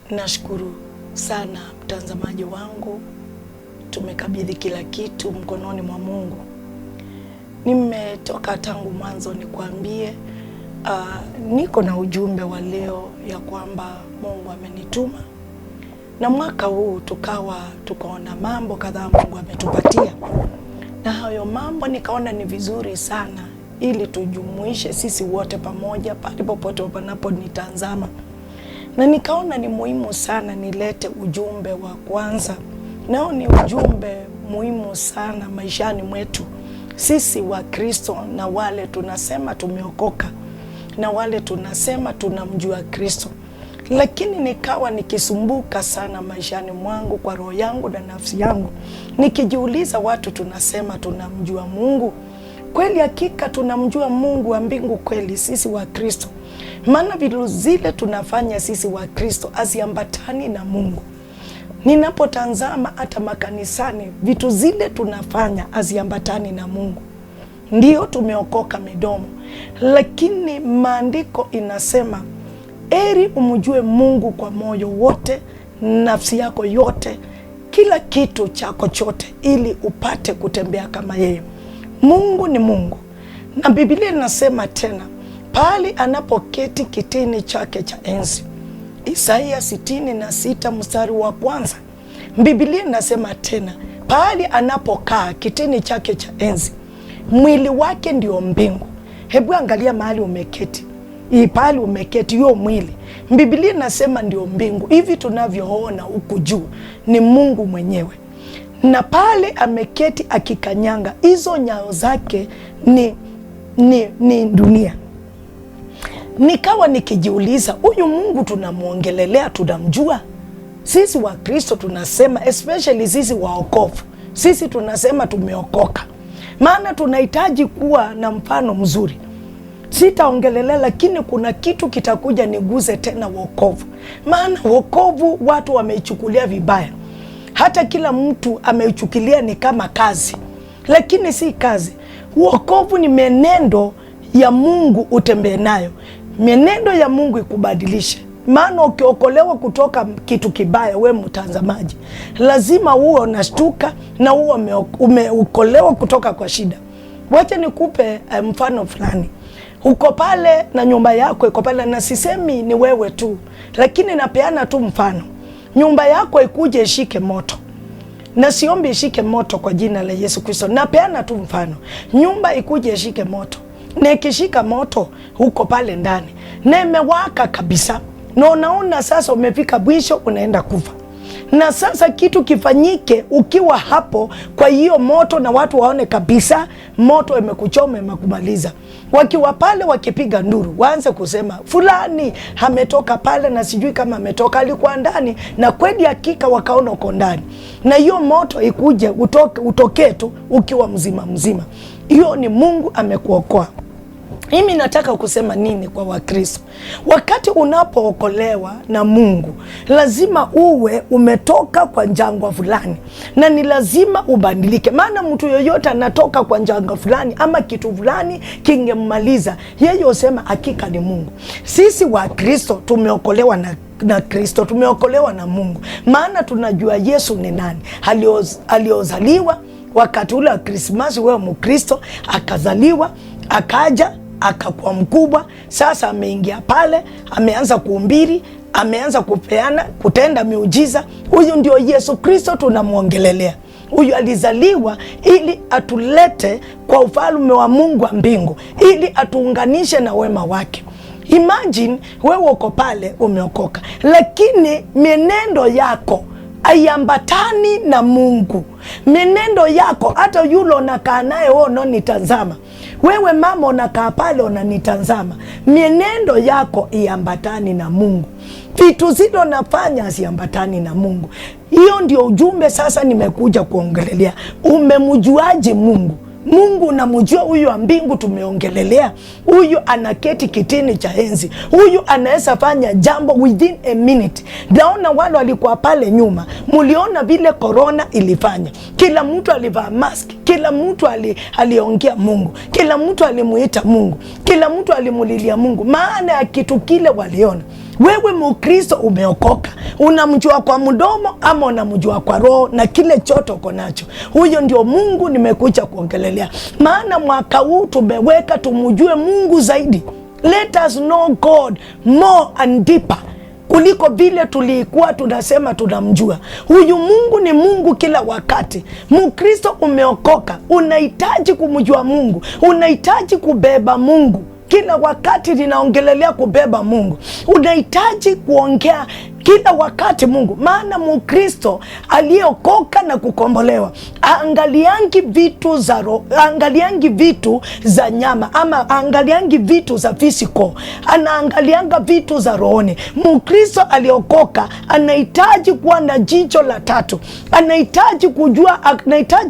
Nashukuru sana mtazamaji wangu, tumekabidhi kila kitu mkononi mwa Mungu. Nimetoka tangu mwanzo nikwambie, niko na ujumbe wa leo ya kwamba Mungu amenituma. Na mwaka huu tukaona mambo kadhaa Mungu ametupatia. Na hayo mambo nikaona ni vizuri sana ili tujumuishe sisi wote pamoja pale popote wanaponitazama. Na nikaona ni muhimu sana nilete ujumbe wa kwanza. Nao ni ujumbe muhimu sana maishani mwetu sisi wa Kristo, na wale tunasema tumeokoka, na wale tunasema tunamjua Kristo. Lakini nikawa nikisumbuka sana maishani mwangu, kwa roho yangu na nafsi yangu, nikijiuliza, watu tunasema tunamjua Mungu kweli? Hakika tunamjua Mungu wa mbingu kweli sisi wa Kristo? Maana vitu zile tunafanya sisi wa Kristo haziambatani na Mungu. Ninapotazama hata makanisani, vitu zile tunafanya haziambatani na Mungu. Ndio tumeokoka midomo, lakini maandiko inasema heri umjue Mungu kwa moyo wote, nafsi yako yote, kila kitu chako chote, ili upate kutembea kama yeye. Mungu ni Mungu, na Biblia inasema tena pali anapoketi kitini chake cha enzi, Isaia 66 mstari wa kwanza. Biblia inasema tena pali anapokaa kitini chake cha enzi, mwili wake ndio mbingu. Hebu angalia mahali umeketi, pali umeketi, hiyo mwili, Biblia inasema ndio mbingu. Hivi tunavyoona huku juu ni Mungu mwenyewe, na pale ameketi akikanyanga, hizo nyayo zake ni dunia. Nikawa nikijiuliza, huyu Mungu tunamuongelelea tunamjua? Sisi wa Kristo tunasema, especially sisi waokofu, sisi tunasema tumeokoka. Maana tunahitaji kuwa na mfano mzuri. Sitaongelelea, lakini kuna kitu kitakuja niguze tena, wokovu. Maana wokovu watu wameichukulia vibaya. Hata kila mtu ameichukulia ni kama kazi, lakini si kazi. Wokovu ni menendo ya Mungu utembee nayo. Menendo ya Mungu ikubadilishe. Maana ukiokolewa kutoka kitu kibaya, we mtazamaji, lazima uwe unashtuka na uwe umeokolewa kutoka kwa shida. Wacha nikupe mfano fulani. Uko pale na nyumba yako iko pale, na sisemi ni wewe tu, lakini napeana tu mfano. Nyumba yako ikuje ishike moto, na siombi ishike moto kwa jina la Yesu Kristo, napeana tu mfano. Nyumba ikuje ishike moto, na ikishika moto huko pale ndani, na imewaka kabisa, na unaona sasa umefika mwisho, unaenda kufa. Na sasa kitu kifanyike ukiwa hapo kwa hiyo moto, na watu waone kabisa moto imekuchoma, imekumaliza. Wakiwa pale wakipiga nduru, waanze kusema fulani ametoka pale, na sijui kama ametoka, alikuwa ndani, na kweli hakika wakaona uko ndani. Na hiyo moto ikuje utoke tu ukiwa mzima mzima. Hiyo ni Mungu amekuokoa. Mimi nataka kusema nini kwa Wakristo? Wakati unapookolewa na Mungu, lazima uwe umetoka kwa jangwa fulani, na ni lazima ubadilike. Maana mtu yoyote anatoka kwa jangwa fulani ama kitu fulani kingemaliza, yeye usema hakika ni Mungu. Sisi Wakristo tumeokolewa na Kristo, tumeokolewa na Mungu. Maana tunajua Yesu ni nani, aliozaliwa wakati ule wa Krismasi. Wewe Mkristo, akazaliwa, akaja, akakuwa mkubwa. Sasa ameingia pale, ameanza kuhubiri, ameanza kutenda miujiza. Huyu ndio Yesu Kristo tunamuongelelea. Huyu alizaliwa ili atulete kwa ufalme wa Mungu wa mbingu, ili atuunganishe na wema wake. Imagine wewe uko pale umeokoka, lakini menendo yako haiambatani na Mungu. Menendo yako, hata yule unakaa naye wewe unanitazama, wewe mama unakaa pale unanitazama, menendo yako iambatani na Mungu. Vitu zile unafanya haziambatani na Mungu. Hiyo ndio ujumbe sasa nimekuja kuongelelea. Umemjuaje Mungu? Mungu unamjua huyu wa mbingu tumeongelelea. Huyu anaketi kitini cha enzi. Huyu anaweza fanya jambo within a minute. Naona wale walikuwa pale nyuma, muliona vile corona ilifanya. Kila mtu alivaa mask, kila mtu aliongea Mungu, kila mtu alimuita Mungu, kila mtu alimulilia Mungu. Maana ya kitu kile waliona. Wewe Mkristo umeokoka, unamjua kwa mdomo ama unamjua kwa roho na kile chote uko nacho. Huyo ndio Mungu nimekuja kuongelelea. Maana mwaka huu tumeweka tumjue Mungu zaidi. Let us know God more and deeper kuliko vile tulikuwa tunasema tunamjua. Huyu Mungu ni Mungu kila wakati. Mkristo umeokoka, unahitaji kumjua Mungu, unahitaji kubeba Mungu. Kila wakati ninaongelelea kubeba Mungu. Unahitaji kuongea kila wakati Mungu. Maana Mkristo aliyeokoka na kukombolewa angaliangi vitu za roho, angaliangi vitu za nyama, ama angaliangi vitu za physical, anaangalianga vitu za rohoni. Mkristo aliokoka anahitaji kuwa na jicho la tatu. Anahitaji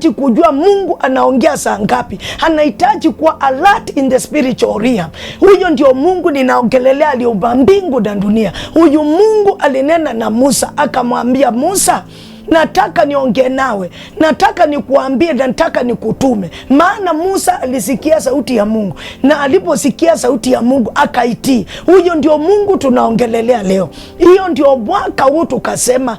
kujua Mungu anaongea saa ngapi. Anahitaji kuwa alert in the spiritual realm. Huyo ndio Mungu ninaongelelea, aliumba mbingu na dunia. Huyu Mungu alinena na Musa, akamwambia Musa, nataka niongee nawe, nataka nikuambie, nataka nikutume. Maana Musa alisikia sauti ya Mungu, na aliposikia sauti ya Mungu akaitii. Huyo ndio Mungu tunaongelelea leo. Hiyo ndio mwaka huu tukasema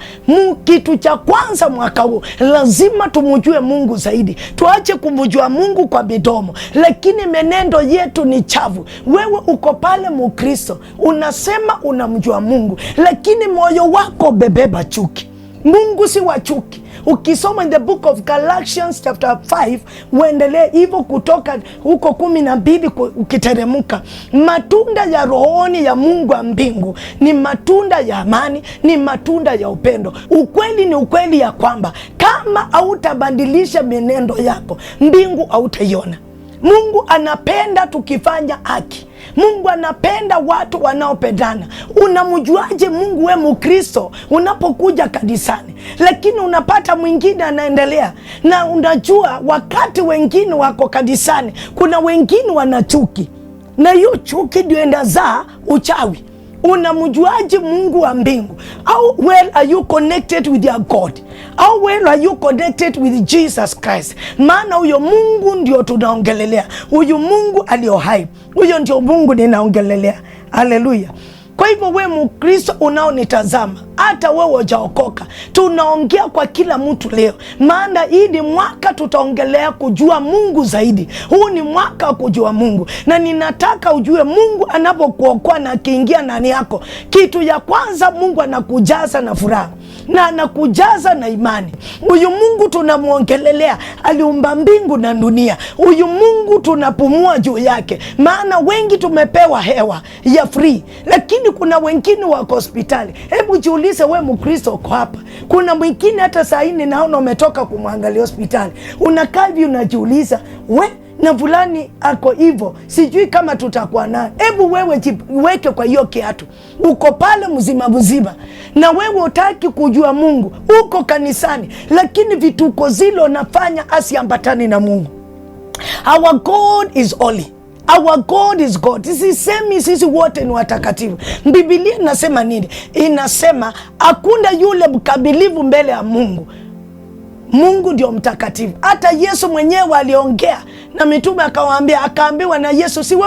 kitu cha kwanza mwaka huu lazima tumjue Mungu zaidi. Tuache kumjua Mungu kwa midomo, lakini menendo yetu ni chafu. Wewe uko pale Mkristo, unasema unamjua Mungu, lakini moyo wako bebeba chuki. Mungu si wa chuki. Ukisoma in the book of Galatians chapter 5, uendelee hivyo kutoka huko 12 ukiteremka, matunda ya rohoni ya Mungu wa mbingu ni matunda ya amani, ni matunda ya upendo. Ukweli ni ukweli ya kwamba kama hautabadilisha menendo yako, mbingu hautaiona. Mungu anapenda tukifanya haki. Mungu anapenda watu wanaopendana. Unamjuaje Mungu we Mkristo unapokuja kanisani? Lakini unapata mwingine anaendelea. Na unajua wakati wengine wako kanisani, kuna wengine wanachuki. Na hiyo chuki ndio endazaa uchawi. Unamjuaje Mungu wa mbingu? How well are you connected with your God? How well are you connected with Jesus Christ? Maana huyo Mungu ndio tunaongelelea. Huyu Mungu alio hai. Huyo ndio Mungu ninaongelelea. Haleluya. Kwa hivyo we Mkristo unaonitazama, hata wewe hujaokoka, tunaongea kwa kila mtu leo. Maana hii ni mwaka tutaongelea kujua Mungu zaidi. Huu ni mwaka wa kujua Mungu. Na ninataka ujue Mungu anapokuokoa na akiingia ndani yako, kitu ya kwanza Mungu anakujaza na furaha na anakujaza na imani. Huyu Mungu tunamuongelelea aliumba mbingu na dunia. Huyu Mungu tunapumua juu yake. Maana wengi tumepewa hewa ya free, lakini kuna wengine wako hospitali. Hebu jiulize we Mkristo uko hapa. Kuna mwingine hata saa hii naona umetoka kumwangalia hospitali. Unakaa hivi unajiuliza, we na fulani ako hivyo, sijui kama tutakuwa naye. Hebu wewe jiweke kwa hiyo kiatu. Uko pale mzima mzima, na wewe utaki kujua Mungu. Uko kanisani, lakini vituko zile unafanya asiambatani na Mungu. Our God is holy. Our God is God. Sisi wote ni watakatifu. Biblia inasema nini? Inasema hakuna yule mkamilifu mbele ya Mungu. Mungu ndio mtakatifu. Hata Yesu mwenyewe aliongea na mitume akaambiwa na Yesu siwe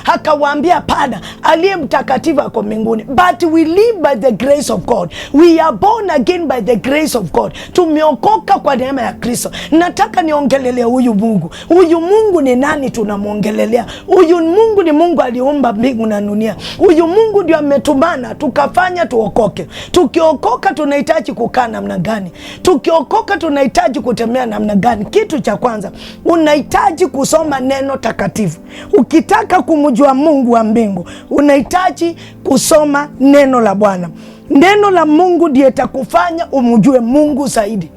akawaambia pada, aliye mtakatifu ako mbinguni. But we live by the grace of God. We are born again by the grace of God. Tumeokoka kwa neema ya Kristo. Nataka niongelelea huyu Mungu. Huyu Mungu ni nani tunamuongelelea? Huyu Mungu ni Mungu aliumba mbingu na dunia. Huyu Mungu ndio ametumana tukafanya tuokoke. Tukiokoka tunahitaji kukaa namna gani? Tukiokoka tunahitaji kutembea namna gani? Kitu cha kwanza, unahitaji kusoma neno takatifu. Ukitaka kumjua Mungu wa mbingu, unahitaji kusoma neno la Bwana. Neno la Mungu ndiye itakufanya umjue Mungu zaidi.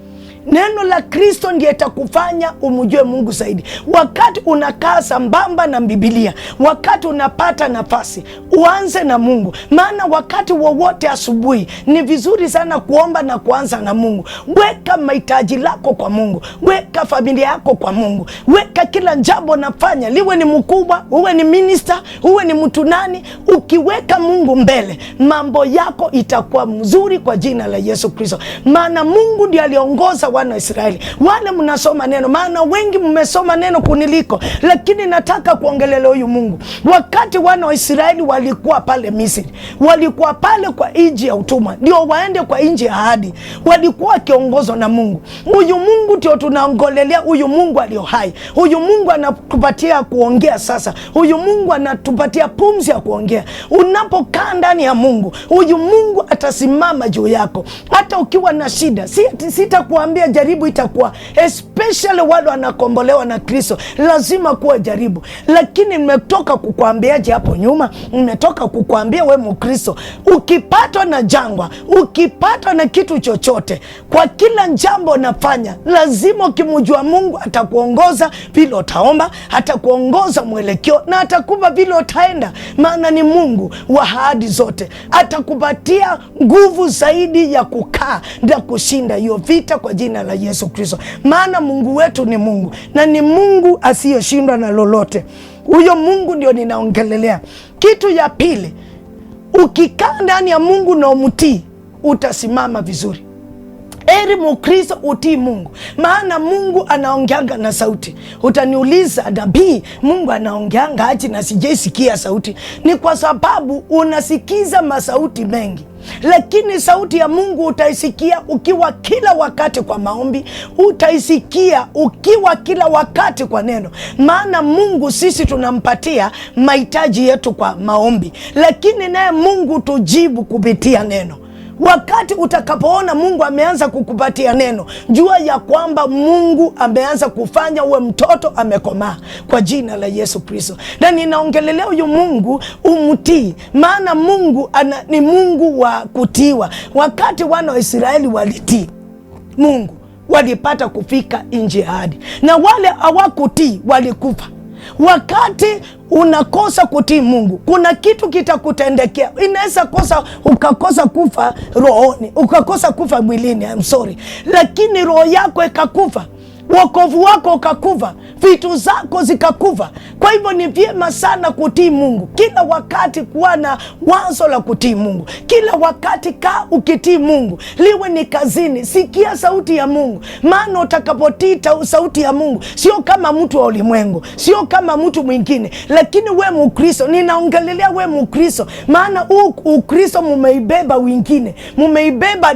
Neno la Kristo ndiye itakufanya umjue Mungu zaidi. Wakati unakaa sambamba na Biblia, wakati unapata nafasi, uanze na Mungu. Maana wakati wowote asubuhi ni vizuri sana kuomba na kuanza na Mungu. Weka mahitaji lako kwa Mungu. Weka familia yako kwa Mungu. Weka kila jambo nafanya, liwe ni mkubwa, uwe ni minister, uwe ni mtu nani, ukiweka Mungu mbele, mambo yako itakuwa mzuri kwa jina la Yesu Kristo. Maana Mungu ndiye aliongoza wana wa Israeli. Wale mnasoma neno, maana wengi mmesoma neno kuniliko, lakini nataka kuongelea huyu Mungu. Wakati wana wa Israeli walikuwa pale Misri, walikuwa pale kwa nchi ya utumwa, ndio waende kwa nchi ya ahadi. Walikuwa wakiongozwa na Mungu. Huyu Mungu ndio tunaongolelea, huyu Mungu alio hai. Huyu Mungu anatupatia kuongea sasa. Huyu Mungu anatupatia pumzi ya kuongea. Unapokaa ndani ya Mungu, huyu Mungu atasimama juu yako. Hata ukiwa na shida, sitakuambia jaribu itakuwa, especially wale wanakombolewa na Kristo, lazima kuwa jaribu. Lakini nimetoka kukuambiaje hapo nyuma? Nimetoka kukuambia we Mkristo, ukipatwa na jangwa, ukipatwa na kitu chochote, kwa kila jambo nafanya, lazima ukimjua Mungu atakuongoza vile utaomba, atakuongoza mwelekeo na atakupa vile utaenda, maana ni Mungu wa ahadi zote. Atakupatia nguvu zaidi ya kukaa na kushinda hiyo vita kwa jina la Yesu Kristo, maana Mungu wetu ni Mungu na ni Mungu asiyeshindwa na lolote. Huyo Mungu ndio ninaongelelea. Kitu ya pili, ukikaa ndani ya Mungu na umtii, utasimama vizuri. Eri Mkristo utii Mungu, maana Mungu anaongeanga na sauti. Utaniuliza, nabii, Mungu anaongeanga aje na sijaisikia sauti? Ni kwa sababu unasikiza masauti mengi, lakini sauti ya Mungu utaisikia ukiwa kila wakati kwa maombi, utaisikia ukiwa kila wakati kwa neno. Maana Mungu sisi tunampatia mahitaji yetu kwa maombi, lakini naye Mungu tujibu kupitia neno. Wakati utakapoona Mungu ameanza kukupatia neno, jua ya kwamba Mungu ameanza kufanya uwe mtoto amekomaa kwa jina la Yesu Kristo. Na ninaongelelea huyu Mungu umtii, maana Mungu ni Mungu wa kutiwa. Wakati wana wa Israeli walitii Mungu, walipata kufika nchi ya ahadi, na wale hawakutii walikufa. Wakati unakosa kutii Mungu, kuna kitu kitakutendekea. Inaweza ukakosa kufa rohoni, ukakosa kufa mwilini, I'm sorry, lakini roho yako ikakufa, wokovu wako ukakufa, vitu zako zikakufa. Kwa hivyo ni vyema sana kutii Mungu kila wakati, kuwa na wazo la kutii Mungu kila wakati. Kaa ukitii Mungu, liwe ni kazini, sikia sauti ya Mungu, maana utakapotii sauti ya Mungu, sio kama mtu wa ulimwengu, sio kama mtu mwingine, lakini we Mkristo. Ninaongelelea we Mkristo, maana Ukristo mumeibeba wengine, mumeibeba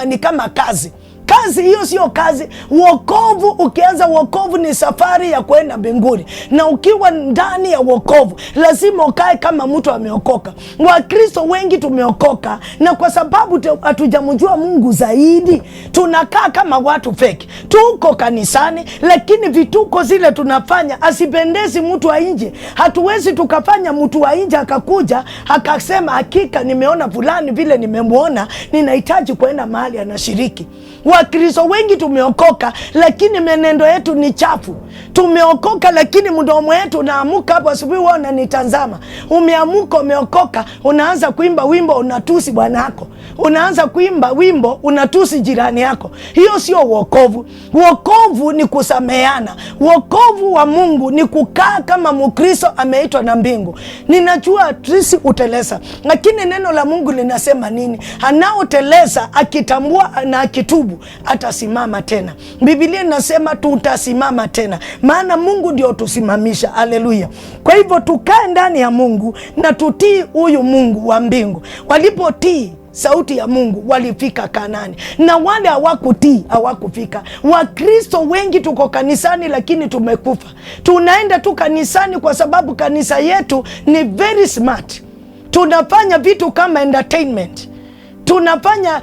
ni kama kazi. Kazi hiyo sio kazi. Wokovu, ukianza wokovu ni safari ya kwenda mbinguni, na ukiwa ndani ya wokovu lazima ukae kama mtu ameokoka. Wakristo wengi tumeokoka, na kwa sababu hatujamjua Mungu zaidi, tunakaa kama watu feki. Tuko kanisani, lakini vituko zile tunafanya asipendezi mtu wa nje. Hatuwezi tukafanya mtu wa nje akakuja akasema, hakika nimeona fulani vile nimemuona, ninahitaji kwenda mahali anashiriki. Wakristo wengi tumeokoka, lakini menendo yetu ni chafu. Tumeokoka, lakini mdomo wetu unaamuka hapo asubuhi, wewe unanitazama, umeamuka, umeokoka, unaanza kuimba wimbo unatusi bwana yako, unaanza kuimba wimbo unatusi jirani yako. Hiyo sio wokovu. Wokovu ni kusameheana. Wokovu wa Mungu ni kukaa kama Mkristo ameitwa na mbingu. Ninajua sisi uteleza, lakini neno la Mungu linasema nini? Anaoteleza akitambua na akitubu atasimama tena. Biblia inasema tutasimama tena, maana Mungu ndio tusimamisha. Haleluya! Kwa hivyo tukae ndani ya Mungu na tutii huyu Mungu wa mbingu. Walipotii sauti ya Mungu walifika Kanaani, na wale hawakutii hawakufika. Wakristo wengi tuko kanisani, lakini tumekufa. Tunaenda tu kanisani kwa sababu kanisa yetu ni very smart. Tunafanya vitu kama entertainment. Tunafanya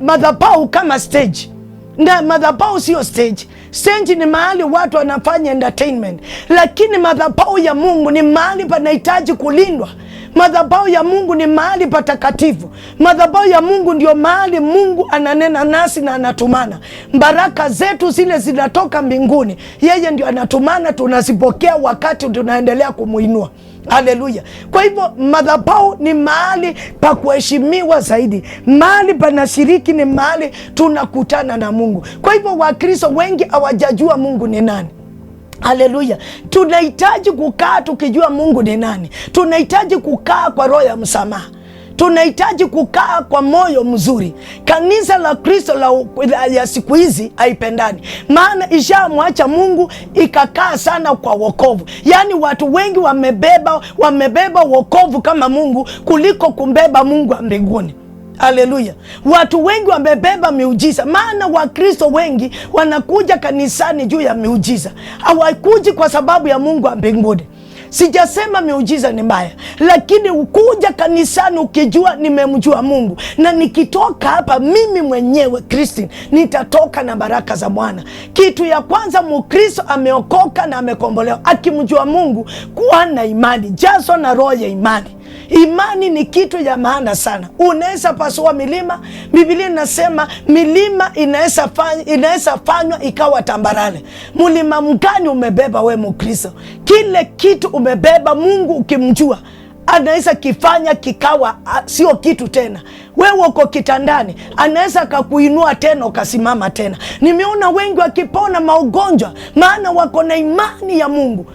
madhabahu kama stage, na madhabahu sio stage. Stage ni mahali watu wanafanya entertainment, lakini madhabahu ya Mungu ni mahali panahitaji kulindwa. Madhabahu ya Mungu ni mahali patakatifu. Madhabahu ya Mungu ndio mahali Mungu ananena nasi na anatumana. Baraka zetu zile zinatoka mbinguni, yeye ndio anatumana, tunazipokea wakati tunaendelea kumuinua. Haleluya! Kwa hivyo madhabahu ni mahali pa kuheshimiwa zaidi. Mahali panashiriki ni mahali tunakutana na Mungu. Kwa hivyo Wakristo wengi hawajajua Mungu ni nani. Haleluya! Tunahitaji kukaa tukijua Mungu ni nani. Tunahitaji kukaa kwa roho ya msamaha. Tunahitaji kukaa kwa moyo mzuri. Kanisa la Kristo ya siku hizi haipendani, maana ishamwacha Mungu ikakaa sana kwa wokovu. Yaani watu wengi wamebeba wokovu kama Mungu kuliko kumbeba Mungu wa mbinguni. Haleluya. Watu wengi wamebeba miujiza, maana Wakristo wengi wanakuja kanisani juu ya miujiza. Hawakuji kwa sababu ya Mungu wa mbinguni. Sijasema miujiza ni mbaya, lakini ukuja kanisani ukijua nimemjua Mungu, na nikitoka hapa mimi mwenyewe Christine nitatoka na baraka za Bwana. Kitu ya kwanza, Mkristo ameokoka na amekombolewa akimjua Mungu, kuwa na imani, jazo na roho ya imani. Imani ni kitu ya maana sana. Unaweza pasua milima. Biblia inasema milima inaweza fanywa ikawa tambarare. Mlima mgani umebeba we Mkristo? Kile kitu umebeba Mungu ukimjua anaweza kifanya kikawa sio kitu tena. Wewe uko kitandani, anaweza kakuinua tena ukasimama tena. Nimeona wengi wakipona maugonjwa, maana wako na imani ya Mungu.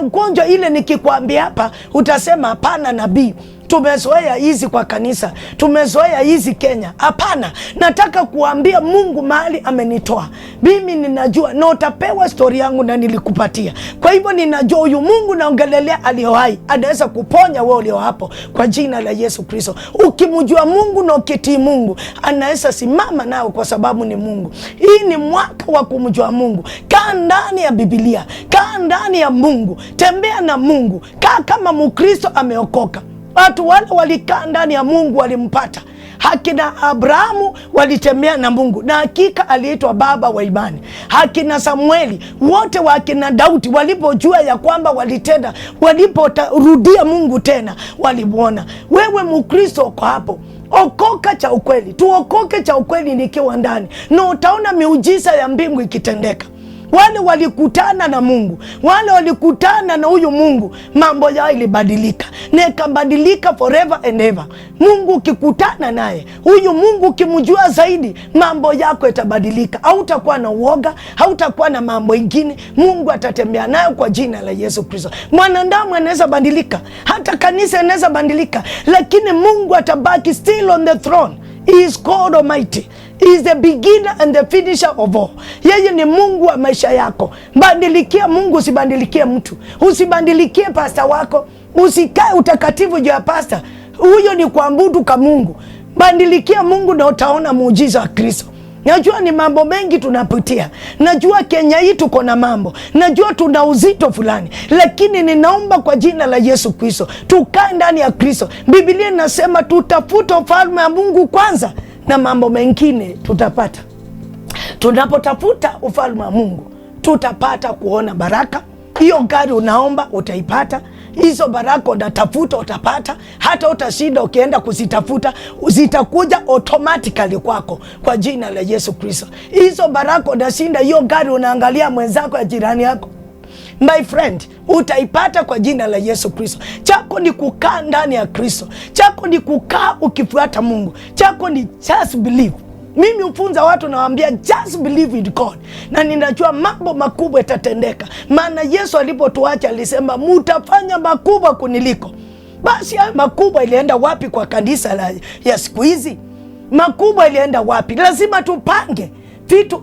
Ugonjwa ile nikikwambia hapa utasema hapana nabii, tumezoea hizi kwa kanisa, tumezoea hizi Kenya. Hapana, nataka kuambia Mungu mahali amenitoa mimi ninajua, na utapewa story yangu na nilikupatia. Kwa hivyo ninajua huyu Mungu naongelelea aliyo hai anaweza kuponya wewe ulio hapo kwa jina la Yesu Kristo. Ukimjua Mungu na ukitii Mungu, anaweza simama nao kwa sababu ni Mungu. Hii ni mwaka wa kumjua Mungu. Kaa ndani ya Biblia, kaa ndani ya Mungu, tembea na Mungu, kaa kama Mkristo ameokoka. Watu wale walikaa ndani ya Mungu walimpata. Hakina Abrahamu walitembea na Mungu na hakika aliitwa baba wa imani. Hakina Samueli, wote wakina Daudi walipojua ya kwamba walitenda, waliporudia Mungu tena walimuona. Wewe Mkristo uko hapo, okoka cha ukweli. Tuokoke cha ukweli nikiwa ndani, na utaona miujiza ya mbingu ikitendeka. Wale walikutana na Mungu, wale walikutana na huyu Mungu, mambo yao ilibadilika na ikabadilika forever and ever. Mungu ukikutana naye, huyu Mungu ukimjua zaidi, mambo yako itabadilika. Hautakuwa na uoga, hautakuwa na mambo ingine. Mungu atatembea nayo kwa jina la Yesu Kristo. Mwanadamu anaweza badilika, hata kanisa inaweza badilika, lakini Mungu atabaki still on the throne. He is God Almighty. He is the beginner and the finisher of all. Yeye ni Mungu wa maisha yako. Badilikia Mungu, usibadilikie mtu. Usibadilikie pasta wako. Usikae utakatifu juu ya pasta. Huyo ni kuabudu kwa Mungu. Badilikia Mungu na utaona muujiza wa Kristo. Najua ni mambo mengi tunapitia. Najua Kenya hii tuko na mambo. Najua tuna uzito fulani. Lakini ninaomba kwa jina la Yesu Kristo, tukae ndani ya Kristo. Biblia inasema tutafuta ufalme wa Mungu kwanza, na mambo mengine tutapata. Tunapotafuta ufalme wa Mungu, tutapata kuona baraka. Hiyo gari unaomba utaipata. Hizo baraka unatafuta utapata. Hata utashinda ukienda kuzitafuta, zitakuja automatically kwako kwa jina la Yesu Kristo. Hizo baraka unashinda, hiyo gari unaangalia mwenzako ya jirani yako, my friend, utaipata kwa jina la Yesu Kristo. Chako ni kukaa ndani ya Kristo. Chako ni kukaa ukifuata Mungu. Chako ni just believe. Mimi ufunza watu nawaambia just believe in God. Na ninajua mambo makubwa yatatendeka. Maana Yesu alipotuacha alisema mutafanya makubwa kuniliko. Basi haya makubwa ilienda wapi kwa kanisa ya siku hizi? Makubwa ilienda wapi? Lazima tupange vitu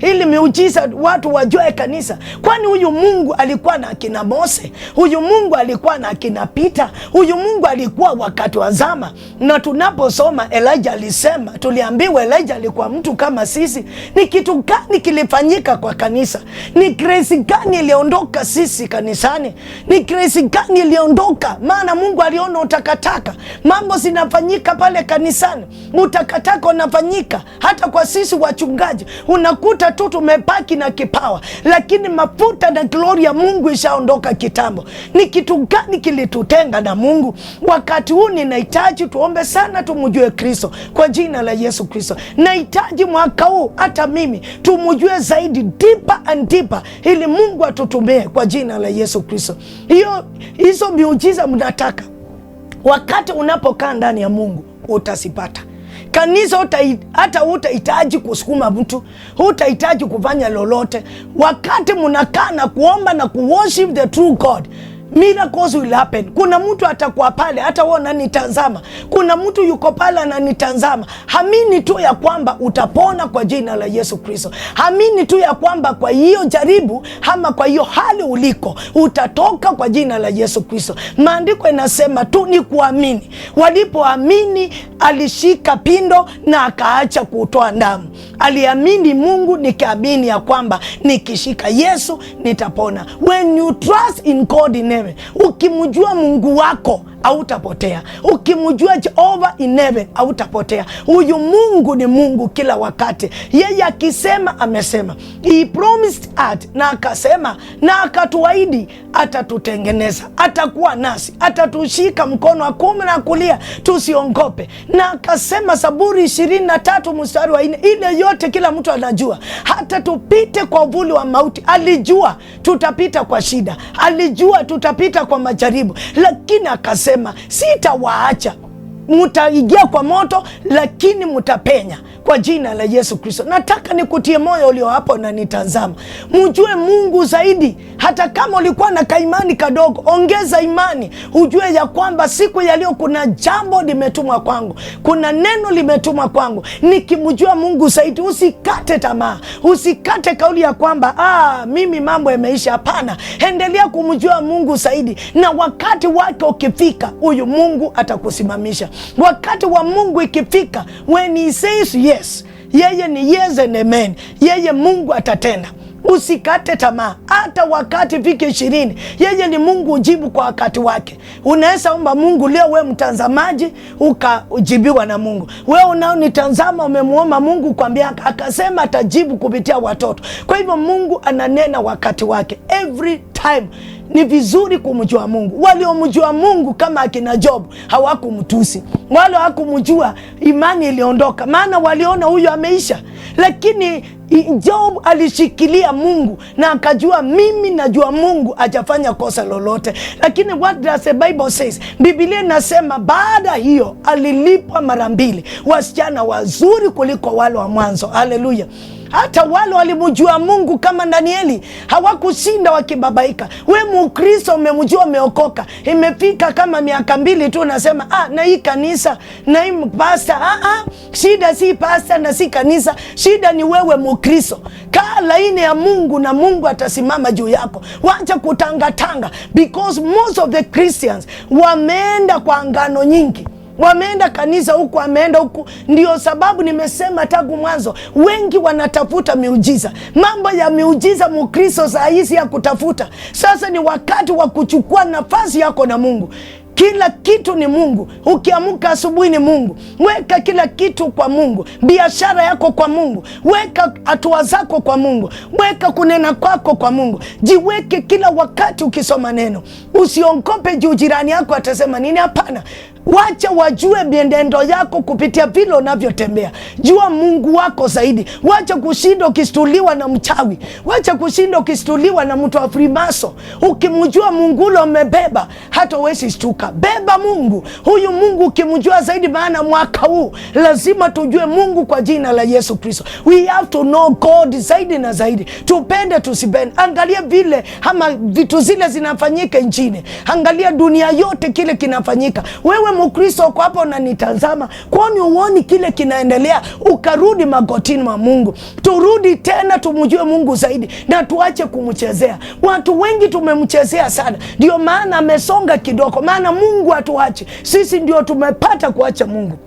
ili miujiza watu wajue kanisa. Kwani huyu Mungu alikuwa na akina Mose, huyu Mungu alikuwa na akina Peter, huyu Mungu alikuwa wakati wa zama. Na tunaposoma Elijah alisema, tuliambiwa Elijah alikuwa mtu kama sisi. Ni kitu gani kilifanyika kwa kanisa? Ni grace gani iliondoka sisi kanisani? Ni grace gani iliondoka? Maana Mungu aliona utakataka. Mambo zinafanyika pale kanisani, utakataka unafanyika hata kwa sisi wachungaji. Unakuta tu tumepaki na kipawa, lakini mafuta na glory ya Mungu ishaondoka kitambo. Ni kitu gani kilitutenga na Mungu? Wakati huu ninahitaji tuombe sana, tumjue Kristo kwa jina la Yesu Kristo. Nahitaji mwaka huu hata mimi tumjue zaidi, deeper and deeper, ili Mungu atutumie kwa jina la Yesu Kristo. Hizo miujiza mnataka, wakati unapokaa ndani ya Mungu utasipata. Kanisa hata hutahitaji kusukuma mtu, hutahitaji kufanya lolote. Wakati mnakaa na kuomba na kuworship the true God, Miracles will happen. Kuna mtu atakuwa pale, hata wewe unanitazama. Kuna mtu yuko pale ananitazama. Amini tu ya kwamba utapona kwa jina la Yesu Kristo. Amini tu ya kwamba kwa hiyo jaribu ama kwa hiyo hali uliko utatoka kwa jina la Yesu Kristo. Maandiko inasema tu ni kuamini. Walipoamini alishika pindo na akaacha kutoa damu. Aliamini Mungu, nikaamini ya kwamba nikishika Yesu nitapona. When you trust in God in heaven, ukimjua Mungu wako hautapotea. Ukimjua Jehova in heaven hautapotea. Huyu Mungu ni Mungu kila wakati. Yeye akisema amesema. He promised us, na akasema na akatuahidi atatutengeneza, atakuwa nasi, atatushika mkono wa kuume na kulia tusiongope. Na akasema Zaburi 23 mstari wa 4, ile yote kila mtu anajua. Hata tupite kwa uvuli wa mauti, alijua tutapita kwa shida, alijua tutapita kwa majaribu, lakini akasema sitawaacha. Mutaingia kwa moto lakini mutapenya kwa jina la Yesu Kristo. Nataka nikutie moyo ulio hapo na nitazama. Mjue Mungu zaidi. Hata kama ulikuwa na kaimani kadogo, ongeza imani. Ujue ya kwamba siku ya leo kuna jambo limetumwa kwangu. Kuna neno limetumwa kwangu. Nikimjua Mungu zaidi, usikate tamaa. Usikate kauli ya kwamba mimi mambo yameisha. Hapana. Endelea kumjua Mungu zaidi, na wakati wake ukifika, huyu Mungu atakusimamisha. Wakati wa Mungu ikifika, when he says yes, yeye ni yes and amen. Yeye Mungu atatenda. Usikate tamaa. Hata wakati vike 20, yeye ni Mungu ujibu kwa wakati wake. Unaweza omba Mungu leo, we mtazamaji, ukajibiwa na Mungu. We unaonitazama umemuomba Mungu kwambia, akasema atajibu kupitia watoto. Kwa hivyo Mungu ananena wakati wake. Every time ni vizuri kumjua Mungu. Waliomjua Mungu kama akina Job hawakumtusi. Wale hawakumjua, imani iliondoka, maana waliona huyu ameisha. Lakini Job alishikilia Mungu na akajua, mimi najua Mungu hajafanya kosa lolote. Lakini what does the Bible says? Biblia inasema baada hiyo alilipwa mara 2, wasichana wazuri kuliko wale wa mwanzo. Haleluya. Hata wale walimjua Mungu kama Danieli hawakushinda wakibabaika. We Mkristo umemjua, umeokoka, imefika kama miaka 2 tu unasema na hii kanisa na hii pasta. Shida si pasta na si kanisa, shida ni wewe Mkristo. Kaa laini ya Mungu na Mungu atasimama juu yako. Wacha kutangatanga, because most of the Christians wameenda kwa angano nyingi. Wameenda kanisa huku, wameenda huku. Ndio sababu nimesema tangu mwanzo, wengi wanatafuta miujiza. Mambo ya miujiza Mkristo saa hizi ya kutafuta. Sasa ni wakati wa kuchukua nafasi yako na Mungu. Kila kitu ni Mungu. Ukiamka asubuhi ni Mungu. Weka kila kitu kwa Mungu. Biashara yako kwa Mungu. Weka hatua zako kwa Mungu. Weka kunena kwako kwa Mungu. Jiweke kila wakati ukisoma neno. Usiongope juu jirani yako atasema nini. Hapana. Wacha wajue mienendo yako kupitia vile unavyotembea. Jua Mungu wako zaidi. Wacha kushinda ukistuliwa na mchawi. Wacha kushinda ukistuliwa na mtu wa frimaso. Ukimjua Mungu ule umebeba, hata uwezi shtuka. Beba Mungu. Huyu Mungu ukimjua zaidi, maana mwaka huu lazima tujue Mungu kwa jina la Yesu Kristo. We have to know God zaidi na zaidi. Tupende tusipende. Angalia vile ama vitu zile zinafanyika nchini. Angalia dunia yote kile kinafanyika. Wewe Mkristo kwa hapo unanitazama, kwani uone kile kinaendelea? Ukarudi magotini mwa Mungu. Turudi tena tumjue Mungu zaidi na tuache kumchezea. Watu wengi tumemchezea sana, ndio maana amesonga kidogo, maana Mungu hatuache. Sisi ndio tumepata kuacha Mungu.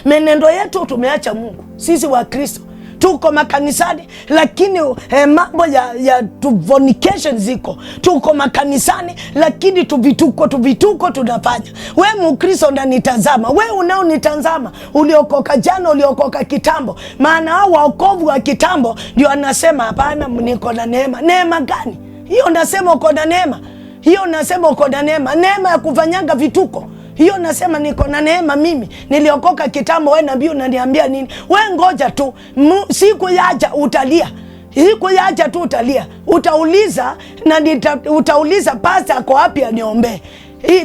Menendo yetu tumeacha Mungu. Sisi wa Kristo tuko makanisani, lakini mambo ya fornication ziko. Tuko makanisani, lakini tuvituko tunafanya. We Mkristo unanitazama, we unaonitazama, uliokoka jana, uliokoka kitambo. Maana hao waokovu wa kitambo ndio anasema hapana, niko na neema. Neema gani hiyo? Nasema uko na neema hiyo, nasema uko na neema. Neema ya kufanyanga vituko hiyo nasema niko na neema mimi. Niliokoka kitambo, wewe nabii unaniambia nini? Wewe ngoja tu. Siku yaja utalia. Siku yaja tu utalia. Utauliza na utauliza pastor ako wapi aniombe.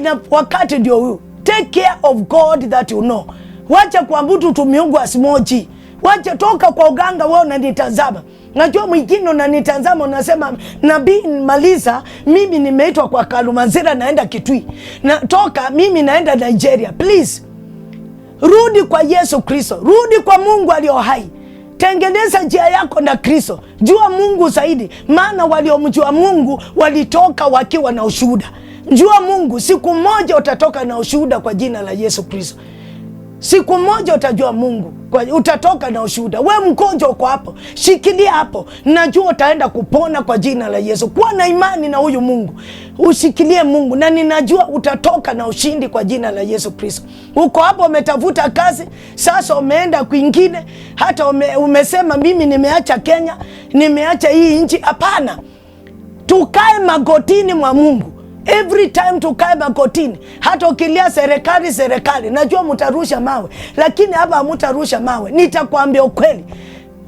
Na wakati ndio huu. Take care of God that you know. Wacha kuabudu tu miungu asimoji. Wacha toka kwa uganga wewe unanitazama. Najua mwingine unanitazama unasema, Nabii maliza, mimi nimeitwa kwa Kalumanzira naenda Kitui. Natoka mimi naenda Nigeria. Please, rudi kwa Yesu Kristo. Rudi kwa Mungu alio hai. Tengeneza njia yako na Kristo. Jua Mungu zaidi, maana waliomjua Mungu walitoka wakiwa na ushuhuda. Jua Mungu, siku moja utatoka na ushuhuda kwa jina la Yesu Kristo. Siku moja utajua Mungu, utatoka na ushuhuda. We mgonjwa uko hapo, shikilia hapo. Najua utaenda kupona kwa jina la Yesu. Kuwa na imani na huyu Mungu. Ushikilie Mungu na ninajua utatoka na ushindi kwa jina la Yesu Kristo. Uko hapo umetafuta kazi, sasa umeenda kwingine, hata umesema mimi nimeacha Kenya, nimeacha hii nchi. Hapana. Tukae magotini mwa Mungu. Every time tukae magotini. Hata ukilia serikali, najua mtarusha mawe, lakini hapa hamutarusha mawe. Nitakwambia ukweli,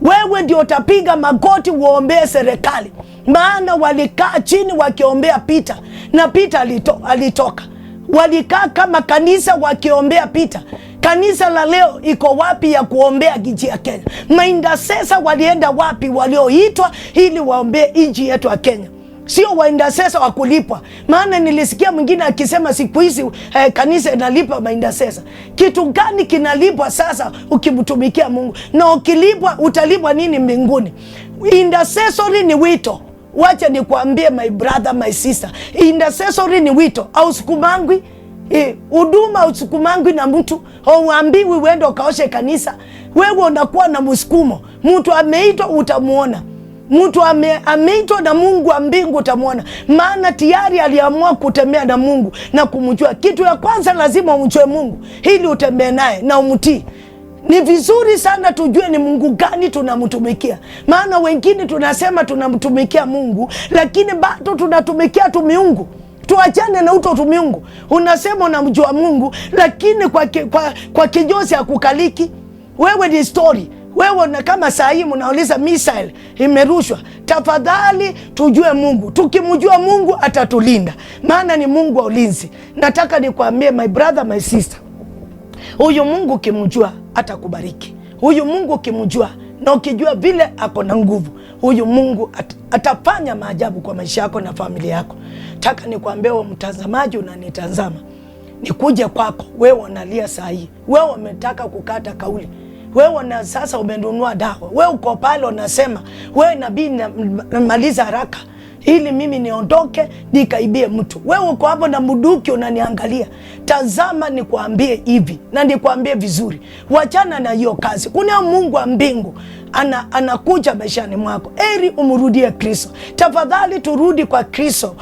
wewe ndio utapiga magoti uombee serikali. Maana walikaa chini wakiombea Peter, na Peter alitoka. Walikaa kama kanisa wakiombea Peter. Kanisa la leo iko wapi ya kuombea nchi ya Kenya? Maintercessor walienda wapi walioitwa ili waombee nchi yetu ya Kenya? Sio maintercessor wa kulipwa. Maana nilisikia mwingine akisema siku hizi kanisa inalipa maintercessor. Kitu gani kinalipwa sasa ukimtumikia Mungu? Na ukilipwa utalipwa nini mbinguni? Intercessory ni wito. Wacha nikwambie my brother, my sister. Intercessory ni wito. Au sukumangwi huduma usukumangwi na mtu. Hauambiwi uende ukaoshe kanisa. Wewe unakuwa na msukumo. Mtu ameitwa utamuona. Mtu ameitwa na Mungu wa mbingu utamuona. Maana tayari aliamua kutembea na Mungu na kumjua. Kitu ya kwanza lazima umjue Mungu ili utembee naye na umtii. Ni vizuri sana tujue ni Mungu gani tunamtumikia. Maana wengine tunasema tunamtumikia Mungu, lakini bado tunatumikia tu miungu. Tuachane na uto miungu. Unasema unamjua Mungu, lakini kwa kijosi ya kukaliki. Wewe ni story. Wewe na kama saa hii mnauliza missile imerushwa. Tafadhali tujue Mungu. Tukimjua Mungu atatulinda. Maana ni Mungu wa ulinzi. Nataka nikwambie my brother, my sister. Huyu Mungu ukimjua atakubariki. Huyu Mungu ukimjua na ukijua vile ako na nguvu, huyu Mungu atafanya maajabu kwa maisha yako na familia yako. Nataka nikwambie wewe mtazamaji unanitazama. Nikuje kwako, wewe unalia saa hii. Wewe umetaka kukata kauli. Wewe na sasa umenunua dawa. Wewe uko pale unasema, wewe nabii maliza haraka ili mimi niondoke nikaibie mtu. Wewe uko hapo na muduki unaniangalia. Tazama nikwambie hivi na nikwambie vizuri. Wachana na hiyo kazi. Kuna Mungu wa mbingu anakuja maishani mwako. Eri umrudie Kristo. Tafadhali turudi kwa Kristo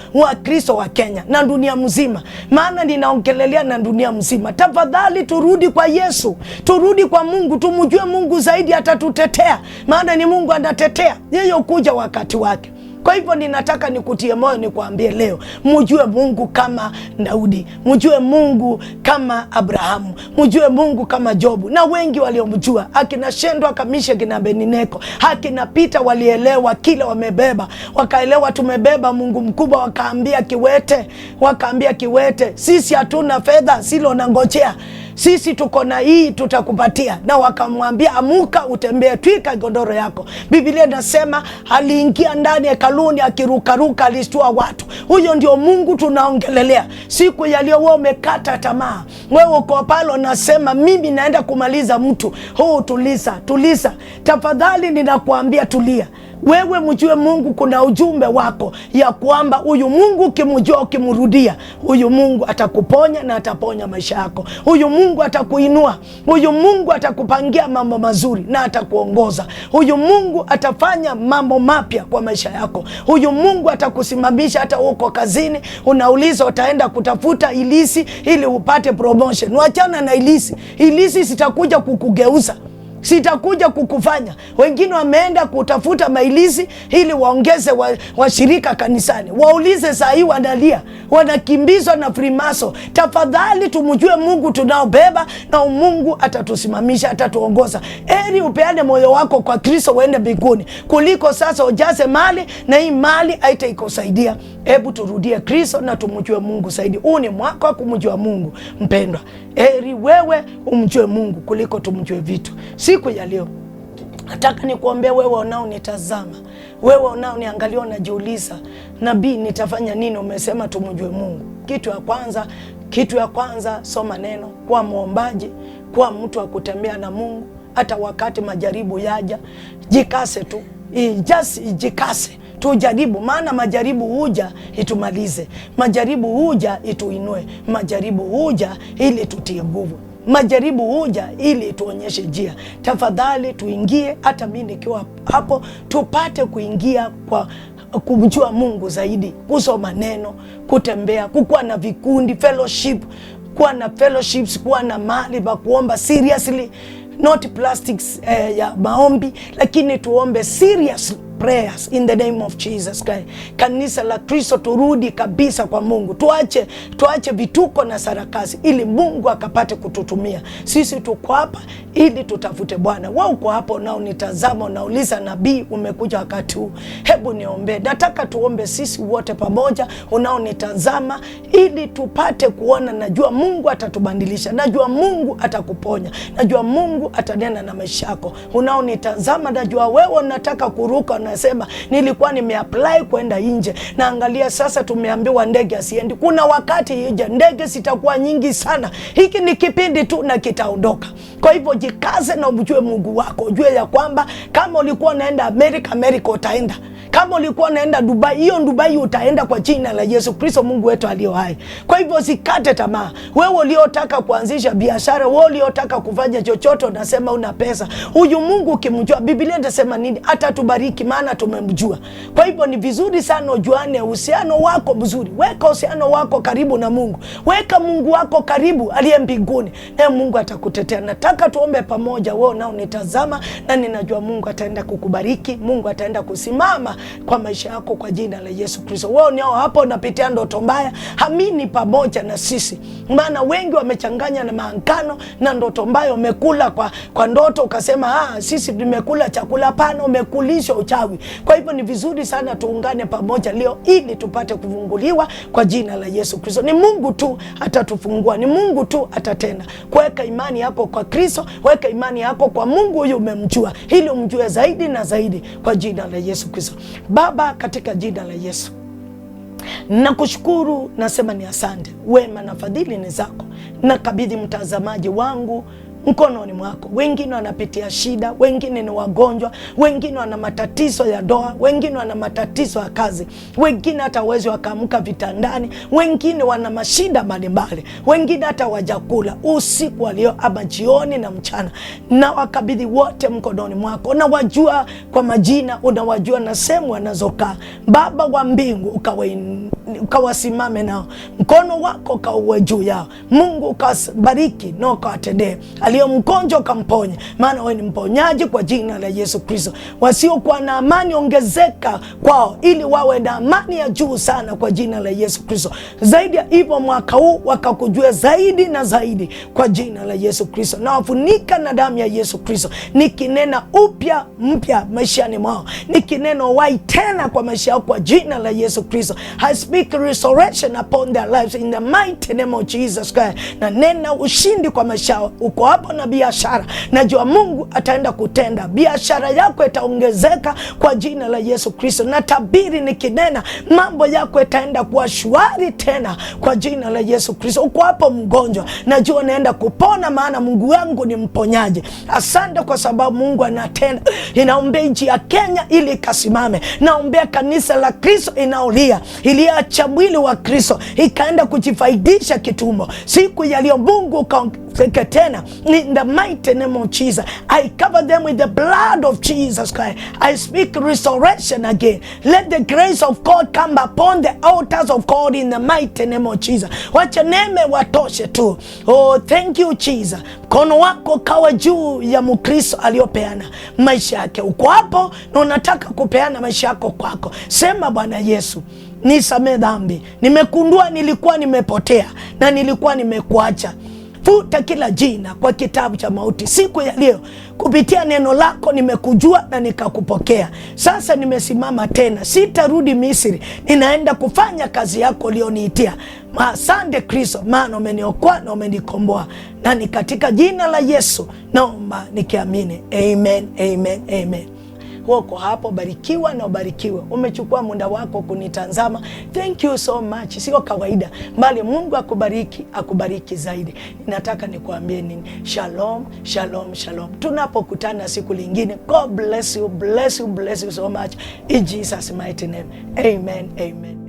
wa Kenya na dunia mzima. Maana ninaongelelea na dunia mzima. Tafadhali turudi kwa Yesu. Turudi kwa Mungu. Tumjue Mungu zaidi, atatutetea. Maana ni Mungu anatetea. Yeye ukuja wakati wake. Kwa hivyo ninataka nikutie moyo nikwambie leo, mjue Mungu kama Daudi, mjue Mungu kama Abrahamu, mjue Mungu kama Jobu. Na wengi waliomjua, akina Shendwa Kamisha, akina Abednego, akina Peter walielewa kile wamebeba. Wakaelewa tumebeba Mungu mkubwa, wakaambia kiwete, sisi hatuna fedha, silo nangojea. Sisi tuko na hii tutakupatia. Na wakamwambia amuka utembee, twika godoro yako. Biblia inasema aliingia ndani hekaluni akirukaruka, alistua watu. Huyo ndio Mungu tunaongelelea. Siku ya leo wewe umekata tamaa. Wewe uko pale unasema mimi naenda kumaliza mtu. Tuliza. Tafadhali ninakuambia tulia. Wewe mjue Mungu, kuna ujumbe wako ya kwamba huyu Mungu ukimjua, ukimrudia, huyu Mungu atakuponya na ataponya maisha yako. Huyu Mungu atakuinua. Huyu Mungu atakupangia mambo mazuri na atakuongoza. Huyu Mungu atafanya mambo mapya kwa maisha yako. Huyu Mungu atakusimamisha hata uko kazini unauliza utaenda kutafuta ilisi ili upate promotion. Wachana na ilisi. Ilisi sitakuja kukugeuza. Sitakuja kukufanya. Wengine wameenda kutafuta mailizi ili waongeze washirika kanisani. Waulize saa hii wanalia, wanakimbizwa na Freemason. Tafadhali tumjue Mungu tunaobeba na Mungu atatusimamisha, atatuongoza. Eri upeane moyo wako kwa Kristo uende mbinguni kuliko sasa ujaze mali na hii mali haitaikusaidia. Hebu turudie Kristo na tumjue Mungu zaidi. Huu ni mwaka wa kumjua Mungu mpendwa. Eri wewe umjue Mungu kuliko tumjue vitu. Siku ya leo Nataka nikuombea wewe unaonitazama, wewe unaoniangalia, unajiuliza, nabii nitafanya nini? Umesema tumjue Mungu. Kitu ya kwanza soma neno, kuwa muombaji, kuwa mtu wa kutembea na Mungu. Hata wakati majaribu yaja, jikase tu, jikase tujaribu, maana majaribu huja itumalize, majaribu huja ituinue, majaribu huja ili tutie nguvu, majaribu huja ili tuonyeshe njia. Tafadhali tuingie, hata mimi nikiwa hapo, tupate kuingia kwa kumjua Mungu zaidi, kusoma neno, kutembea, kukuwa na vikundi, fellowship, kuwa na fellowships, kuwa na mahali pa kuomba seriously, not plastics ya maombi, lakini tuombe serious prayers in the name of Jesus Christ. Kanisa la Kristo turudi kabisa kwa Mungu. Tuache vituko na sarakasi ili Mungu akapate kututumia. Sisi tuko hapa ili tutafute Bwana. Wewe uko hapa unaonitazama, unauliza, nabii umekuja wakati huu, hebu niombe. Nataka tuombe sisi wote pamoja, unaonitazama, ili tupate kuona. Najua Mungu atatubadilisha, najua Mungu atakuponya, najua Mungu atanena na maisha yako. Unaonitazama, najua wewe unataka kuruka, nasema nilikuwa nimeapply kwenda nje, na angalia sasa tumeambiwa ndege asiendi. Kuna wakati hija ndege sitakuwa nyingi sana, hiki ni kipindi tu na kitaondoka. Kwa hivyo jikaze na umjue Mungu wako, ujue ya kwamba kama ulikuwa unaenda Amerika utaenda, kama ulikuwa unaenda Dubai, hiyo Dubai utaenda kwa jina la Yesu Kristo Mungu wetu aliyo hai. Kwa hivyo sikate tamaa. Wewe uliotaka kuanzisha biashara, wewe uliotaka kufanya chochote, unasema una pesa, huyu Mungu ukimjua, Biblia inasema nini? Atatubariki, maana tumemjua. Kwa hivyo ni vizuri sana ujuane uhusiano wako mzuri. Weka uhusiano wako karibu na Mungu, weka Mungu wako karibu aliye mbinguni, na Mungu atakutetea. Nataka tuombe pamoja, wewe nao nitazama, na ninajua Mungu ataenda kukubariki, Mungu ataenda kusimama kwa maisha yako kwa jina la Yesu Kristo. Wewe ni hapo unapitia ndoto mbaya, amini pamoja na sisi, maana wengi wamechanganya na maangano na ndoto mbaya. Umekula kwa ndoto ukasema sisi tumekula chakula. Hapana, umekulishwa uchawi. Kwa hivyo ni vizuri sana tuungane pamoja leo ili tupate kufunguliwa kwa jina la Yesu Kristo. Ni Mungu tu atatufungua, ni Mungu tu atatenda. Kuweka imani yako kwa Kristo, weka imani yako kwa Mungu huyu umemjua, ili umjue zaidi na zaidi kwa jina la Yesu Kristo. Baba, katika jina la Yesu nakushukuru, nasema ni asante. Wema na fadhili ni zako. Nakabidhi mtazamaji wangu mkononi mwako. Wengine wanapitia shida, wengine ni wagonjwa, wengine wana matatizo ya ndoa, wengine wana matatizo ya kazi, wengine hata uwezo wakaamka vitandani, wengine wana mashida mbalimbali, wengine hata wajakula usiku wa leo ama jioni na mchana. Na wakabidhi wote mkononi mwako. Na wajua kwa majina, unawajua na sehemu wanazokaa. Baba wa mbingu, ukawasimame nao, mkono wako kauwe juu yao. Mungu ukawabariki na ukawatendee. Aliyo mgonjwa kamponye, maana wewe ni mponyaji kwa jina la Yesu Kristo. Wasiokuwa na amani ongezeka kwao, ili wawe na amani ya juu sana kwa jina la Yesu Kristo. Zaidi ya hivyo, mwaka huu wakakujua zaidi na zaidi kwa jina la Yesu Kristo. Na wafunika na damu ya Yesu Kristo, nikinena mpya maishani mwao, nikinena wai tena kwa maisha yao kwa jina la Yesu Kristo. I speak restoration upon their lives in the mighty name of Jesus Christ. Na nena ushindi kwa maisha yao. Uko hapo na biashara, najua Mungu ataenda kutenda. Biashara yako itaongezeka kwa jina la Yesu Kristo. Na tabiri nikinena mambo yako itaenda kuwa shwari tena kwa jina la Yesu Kristo. Uko hapo mgonjwa, najua naenda kupona, maana Mungu wangu ni mponyaji. Asante kwa sababu Mungu anatenda. Inaombea nchi ya Kenya ili kasimame. Naombea kanisa la Kristo inaolia, iliacha mwili wa Kristo ikaenda kujifaidisha kitumbo. Siku ya leo Mungu kaongezeke tena in the mighty name of Jesus. I cover them with the blood of Jesus Christ. I speak restoration again. Let the grace of God come upon the altars of God in the mighty name of Jesus. Wacha neema watoshe tu. Oh, thank you Jesus. Mkono wako kawa juu ya Mkristo aliyopeana maisha yake. Uko hapo na unataka kupeana maisha yako kwako. Sema, Bwana Yesu, nisamehe dhambi. Nimekundua nilikuwa nimepotea na nilikuwa nimekuacha. Futa kila jina kwa kitabu cha mauti. Siku ya leo kupitia neno lako nimekujua na nikakupokea. Sasa nimesimama tena, sitarudi Misri, ninaenda kufanya kazi yako ulioniitia. Asante Kristo, maana umeniokoa na umenikomboa, na ni katika jina la Yesu naomba nikiamini, amen, amen, amen. Wako hapo, barikiwa na ubarikiwe. Umechukua muda wako kunitazama. Thank you so much. Sio kawaida, bali Mungu akubariki, akubariki zaidi. Ninataka nikuambie nini? Shalom, shalom, shalom. Tunapokutana siku lingine, God bless you, bless you, bless you so much. In Jesus mighty name. Amen, amen.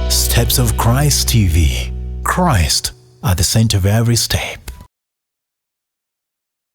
Steps of Christ TV. Christ at the center of every step.